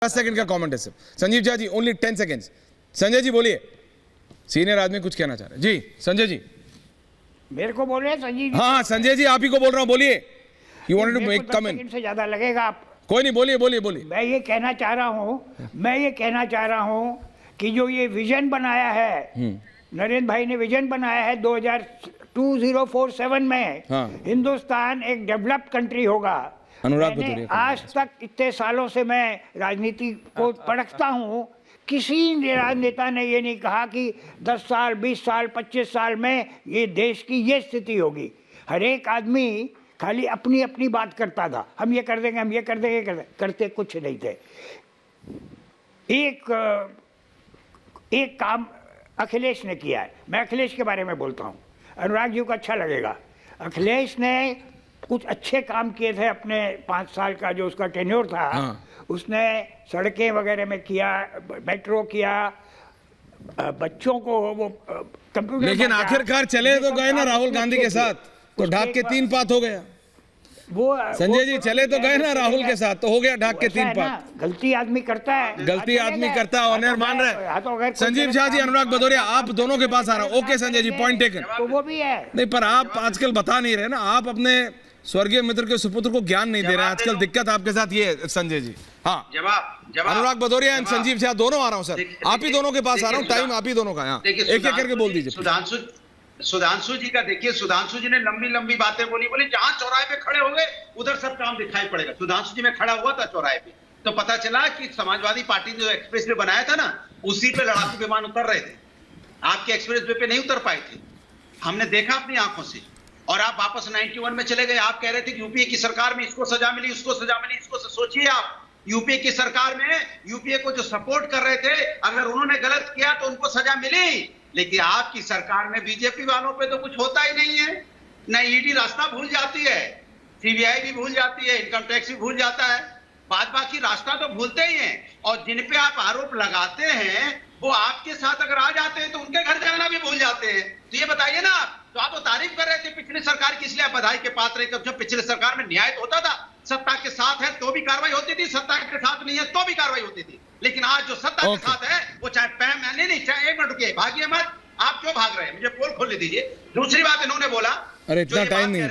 10 second का comment है सिर्फ। Sanjeev Jha ji only 10 seconds. संजय जी बोलिए, सीनियर आदमी कुछ कहना चाह रहे हैं। जी संजय जी। मेरे को बोल रहे हैं संजीव जी? हाँ संजय जी आप ही को बोल रहा हूँ, बोलिए। You wanted to make comment. से ज्यादा लगेगा आप। कोई नहीं, बोलिए बोलिए बोलिए। मैं ये कहना चाह रहा हूँ कि जो ये विजन बनाया है, नरेंद्र भाई ने विजन बनाया है 2047 में, हाँ। हिंदुस्तान एक डेवलप्ड कंट्री होगा। अनुराग मैंने बतौरिया आज तक इतने सालों से मैं राजनीति को पढ़ता हूँ, किसी राजनेता ने ये नहीं कहा कि 10 साल 20 साल 25 साल में ये देश की ये स्थिति होगी। हर एक आदमी खाली अपनी अपनी बात करता था, हम ये कर देंगे, हम ये कर देंगे, करते कुछ नहीं थे। एक काम अखिलेश ने किया है, मैं अखिलेश के बारे में बोलता हूँ, अनुराग जी को अच्छा लगेगा। अखिलेश ने कुछ अच्छे काम किए थे अपने 5 साल का जो उसका टेन्योर था। हाँ। उसने सड़कें वगैरह में किया, मेट्रो किया, बच्चों को वो कंप्यूटर। लेकिन आखिरकार चले तो गए ना राहुल गांधी के साथ, तो ढाक के 3 पात हो गया। वो संजय जी चले तो गए ना राहुल के साथ, तो हो गया ढाक के 3 पात। गलती आदमी करता है, गलती आदमी करता है, ऑनर मान रहे। संजीव झा जी, अनुराग भदौरिया, आप दोनों के पास आ रहा हूँ। Okay Sanjay ji, point taken. तो वो भी है नहीं, पर आप आजकल बता नहीं रहे ना, आप अपने स्वर्गीय मित्र के सुपुत्र को ज्ञान नहीं दे रहे हैं। आजकल दिक्कत आपके साथ ये है संजय जी। हाँ जवाब अनुराग भदौरिया एंड संजीव झा दोनों आ रहा हूँ सर, आप ही दोनों के पास आ रहा हूँ। टाइम आप ही दोनों का। यहाँ एक एक करके बोल दीजिए। सुधांशु जी का देखिए, सुधांशु जी ने लंबी लंबी बातें बोली जहां चौराहे पे खड़े हो गए उधर सब काम दिखाई पड़ेगा। सुधांशु जी में खड़ा हुआ था चौराहे पे, तो पता चला कि समाजवादी पार्टी ने जो एक्सप्रेस वे बनाया था ना, उसी पे लड़ाकू विमान उतर रहे थे। आपके एक्सप्रेस वे पे नहीं उतर पाए थे, हमने देखा अपनी आंखों से। और आप वापस 91 में चले गए। आप कह रहे थे कि यूपीए की सरकार में इसको सजा मिली, उसको सजा मिली। इसको सोचिए आप, यूपीए की सरकार में यूपीए को जो सपोर्ट कर रहे थे, अगर उन्होंने गलत किया तो उनको सजा मिली। लेकिन आपकी सरकार में बीजेपी वालों पे तो कुछ होता ही नहीं है। न ईडी रास्ता भूल जाती है, सीबीआई भी भूल जाती है, इनकम टैक्स भी भूल जाता है, बाद बाकी रास्ता तो भूलते ही हैं। और जिन पे आप आरोप लगाते हैं वो आपके साथ अगर आ जाते हैं तो उनके घर जाना भी भूल जाते हैं। तो ये बताइए ना, तो आप तो तारीफ कर रहे थे पिछली सरकार की, इसलिए आप बधाई के पात्र हैं। जब पिछले सरकार में न्याय होता था, सत्ता के साथ है तो भी कार्रवाई होती थी, सत्ता के साथ नहीं है तो भी कार्रवाई होती थी। लेकिन आज जो सत्ता के साथ है वो चाहे पैम नहीं, चाहे 1 मिनट रुकिए, भागिए मत। आप क्यों भाग रहे हैं? मुझे पोल खोलने दीजिए। दूसरी बात इन्होंने बोला, अरे इतना टाइम नहीं है।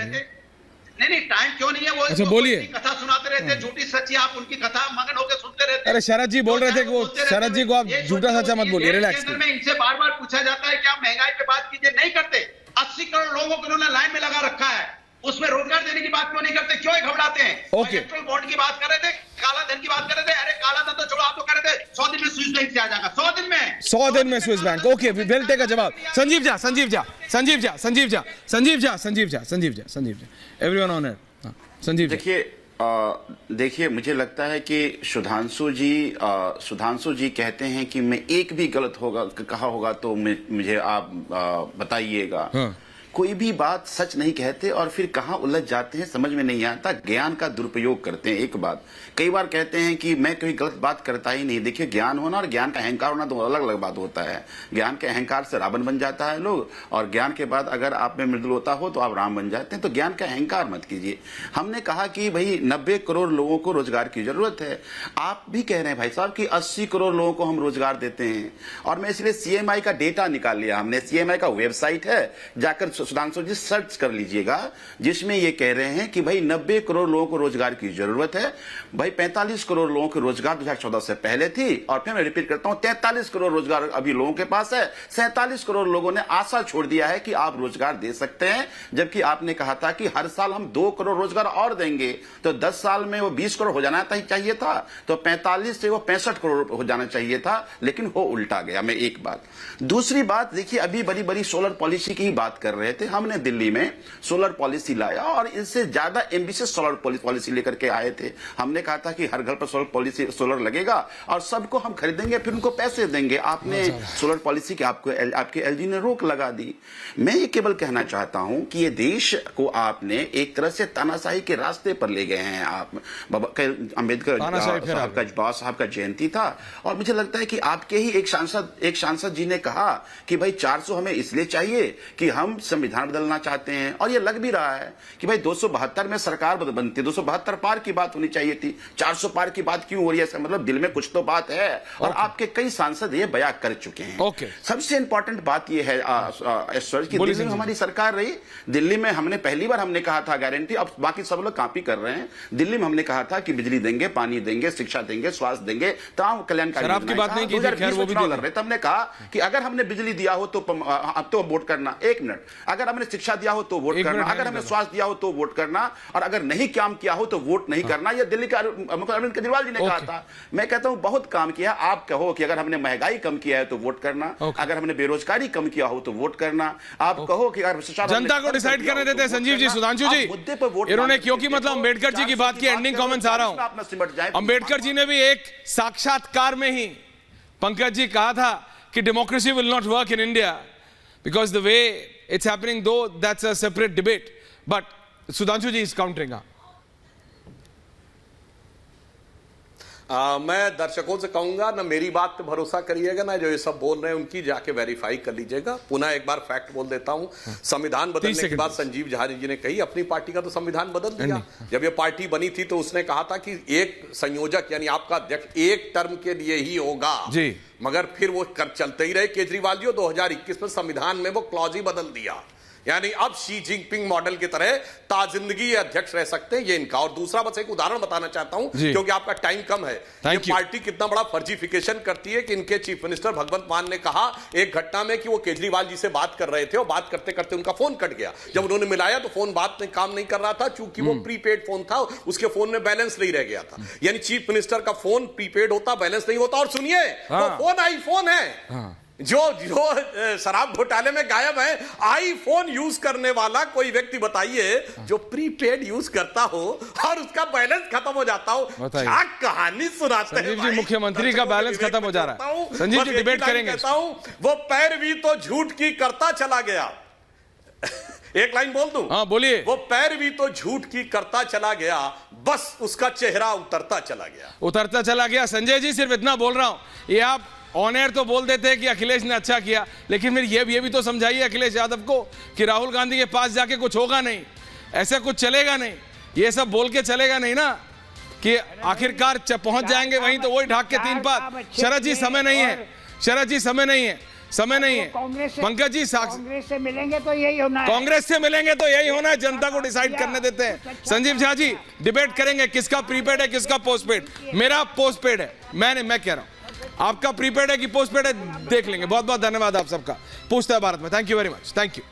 नहीं टाइम क्यों नहीं है? वो अच्छा बोलिए। कथा सुनाते रहते, झूठी सच्ची, आप उनकी कथा मगन होकर सुनते रहते। अरे शरद जी बोल रहे थे कि वो, शरद जी को आप झूठा सच्चा मत बोलिए, रिलैक्स। इनसे बार बार पूछा जाता है कि आप महंगाई पे बात कीजिए, नहीं करते। 80 करोड़ लोगों को इन्होंने लाइन में लगा रखा है, उसमें रोजगार देने की बात क्यों नहीं करते? क्यों घबराते हैं? ओके, पेट्रोल बॉन्ड की बात कर रहे थे, काला धन की बात कर रहे थे। अरे काला धन तो छोड़ो, आप तो कर रहे थे 100 दिन में स्विस बैंक से आ जाएगा। 100 दिन में 100 दिन में Swiss bank. Okay, we will take a जवाब। Sanjeev Jha, Sanjeev Jha, Sanjeev Jha, Sanjeev Jha, Sanjeev Jha, Sanjeev Jha, Sanjeev Jha, Sanjeev Jha, everyone on air. Sanjeev देखिए मुझे लगता है कि सुधांशु जी कहते हैं कि मैं एक भी गलत कहा होगा तो मुझे आप बताइएगा। हाँ। कोई भी बात सच नहीं कहते और फिर कहां उलझ जाते हैं समझ में नहीं आता। ज्ञान का दुरुपयोग करते हैं। एक बात कई बार कहते हैं कि मैं कोई गलत बात करता ही नहीं। देखिए, ज्ञान होना और ज्ञान का अहंकार होना दो अलग अलग बात होता है। ज्ञान के अहंकार से रावण बन जाता है लोग, और ज्ञान के बाद अगर आप में मृदुलता हो तो आप राम बन जाते हैं। तो ज्ञान का अहंकार मत कीजिए। हमने कहा कि भाई 90 करोड़ लोगों को रोजगार की जरूरत है। आप भी कह रहे हैं भाई साहब कि 80 करोड़ लोगों को हम रोजगार देते हैं। और मैं इसलिए सीएमआई का डेटा निकाल लिया हमने। सीएमआई का वेबसाइट है, जाकर सुधांशु जी सर्च कर लीजिएगा, जिसमें ये कह रहे हैं कि भाई 90 करोड़ लोगों को रोजगार की जरूरत है। भाई 45 करोड़ लोगों को रोजगार 2014 से पहले थी, और फिर मैं रिपीट करता हूं 43 करोड़ रोजगार अभी लोगों के पास है। 47 करोड़ लोगों ने आशा छोड़ दिया है कि आप रोजगार दे सकते हैं, जबकि आपने कहा था कि हर साल हम 2 करोड़ रोजगार और देंगे। तो 10 साल में वो 20 करोड़ हो जाना चाहिए था, तो 45 से वो 65 करोड़ हो जाना चाहिए था, लेकिन वो उल्टा गया। मैं एक बात। दूसरी बात देखिए, अभी बड़ी बड़ी सोलर पॉलिसी की बात कर रहे थे। हमने दिल्ली में सोलर पॉलिसी लाया और इससे ज्यादा एम्बिशियस सोलर पॉलिसी लेकर के आए थे। हमने कहा था कि हर घर पर सोलर लगेगा और सबको हम खरीदेंगे, फिर उनको पैसे देंगे। आपने सोलर पॉलिसी की आपके एलजी ने रोक लगा दी। मैं ये केवल कहना चाहता हूं कि ये देश को आपने एक तरह से तानाशाही के रास्ते पर ले गए हैं। आप अम्बेडकर साहब का जयंती था, और मुझे लगता है कि आपके ही एक सांसद जी ने कहा कि भाई 400 हमें इसलिए चाहिए कि हम संविधान बदलना चाहते हैं, और ये लग भी रहा है कि भाई 272 में सरकार बनती है, 272 पार की बात होनी चाहिए थी, 400 पार की बात क्यों हो रही है? मतलब दिल में कुछ तो बात है, और आपके कई सांसद ये बयान कर चुके हैं। सबसे इंपॉर्टेंट बात ये है ऐश्वर्य की दिल्ली में हमारी सरकार रही, दिल्ली में हमने पहली बार हमने कहा था गारंटी, अब बाकी सब लोग कॉपी कर रहे हैं। दिल्ली में हमने कहा था कि बिजली देंगे, पानी देंगे, शिक्षा देंगे, स्वास्थ्य देंगे, तमाम कल्याणकारी शराब की बात नहीं की थी, खैर वो भी लड़ रहे थे। हमने कहा कि अगर हमने बिजली दिया हो तो वोट करना, 1 मिनट, अगर हमने शिक्षा दिया हो तो वोट करना, अगर हमने स्वास्थ्य दिया हो तो वोट करना, और अगर नहीं काम किया हो तो वोट नहीं करना। यह दिल्ली का मुख्यमंत्री अरविंद केजरीवाल जी ने कहा था। मैं कहता हूं बहुत काम किया। आप कहो कि अगर हमने महंगाई कम किया है तो वोट करना, अगर हमने बेरोजगारी कम किया हो तो वोट करना। आप कहो कि अगर जनता को डिसाइड करने देते हैं। संजीव जी, सुधांशु जी, इन्होंने क्योंकि मतलब अम्बेडकर जी की बात की, एंडिंग कमेंट्स आ रहा हूं। अम्बेडकर जी ने भी एक साक्षात्कार में ही पंकज जी कहा था कि democracy will not work in India because the way it's happening, though that's a separate debate, but Sudhanshu ji is countering. मैं दर्शकों से कहूंगा ना, मेरी बात पे भरोसा करिएगा, ना जो ये सब बोल रहे हैं उनकी जाके वेरीफाई कर लीजिएगा। पुनः एक बार फैक्ट बोल देता हूं, संविधान बदलने के बाद संजीव झा जी ने कही अपनी पार्टी का तो संविधान बदल दिया। जब ये पार्टी बनी थी तो उसने कहा था कि एक संयोजक यानी आपका अध्यक्ष 1 टर्म के लिए ही होगा जी, मगर फिर वो चलते ही रहे केजरीवाल जी। 2021 में संविधान में वो क्लॉज ही बदल दिया, यानी अब शी जिनपिंग मॉडल की तरह ताजिंदगी अध्यक्ष रह सकते हैं, ये इनका। और दूसरा बस एक उदाहरण बताना चाहता हूं क्योंकि आपका टाइम कम है। ये पार्टी कितना बड़ा फर्जीफिकेशन करती है कि इनके चीफ मिनिस्टर भगवंत मान ने कहा एक घटना में कि वो केजरीवाल जी से बात कर रहे थे और बात करते करते उनका फोन कट गया। जब उन्होंने मिलाया तो फोन बात में काम नहीं कर रहा था, चूंकि वो प्रीपेड फोन था, उसके फोन में बैलेंस नहीं रह गया था। यानी चीफ मिनिस्टर का फोन प्रीपेड होता, बैलेंस नहीं होता। और सुनिए, वो फोन आईफोन है जो शराब घोटाले में गायब है। आईफोन यूज करने वाला कोई व्यक्ति बताइए जो प्रीपेड यूज करता हो और उसका बैलेंस खत्म हो जाता हो। क्या कहानी सुनाते हैं संजीव जी, मुख्यमंत्री का बैलेंस खत्म हो जा रहा है। संजीव जी डिबेट करेंगे। वो पैरवी तो झूठ की करता चला गया। एक लाइन बोल दूं? हाँ बोलिए। वो पैरवी तो झूठ की करता चला गया, बस उसका चेहरा उतरता चला गया। उतरता चला गया। संजय जी, सिर्फ इतना बोल रहा हूं, ये आप ऑन एयर तो बोल देते हैं कि अखिलेश ने अच्छा किया, लेकिन फिर ये भी तो समझाइए अखिलेश यादव को कि राहुल गांधी के पास जाके कुछ होगा नहीं, ऐसा कुछ चलेगा नहीं, ये सब बोल के चलेगा नहीं ना कि आखिरकार पहुंच जाएंगे वहीं तो वही ढाक के 3 पात। शरद जी समय नहीं है, शरद जी समय नहीं है, समय नहीं है। पंकज जी, कांग्रेस से मिलेंगे तो यही होना है, कांग्रेस से मिलेंगे तो यही होना है, जनता को डिसाइड करने देते हैं। संजीव झा जी डिबेट करेंगे किसका प्रीपेड है किसका पोस्टपेड। मेरा पोस्टपेड है, मैं कह रहा हूं आपका प्रीपेड है कि पोस्टपेड है, देख लेंगे। बहुत बहुत धन्यवाद आप सबका। पूछता है भारत में। Thank you very much, thank you.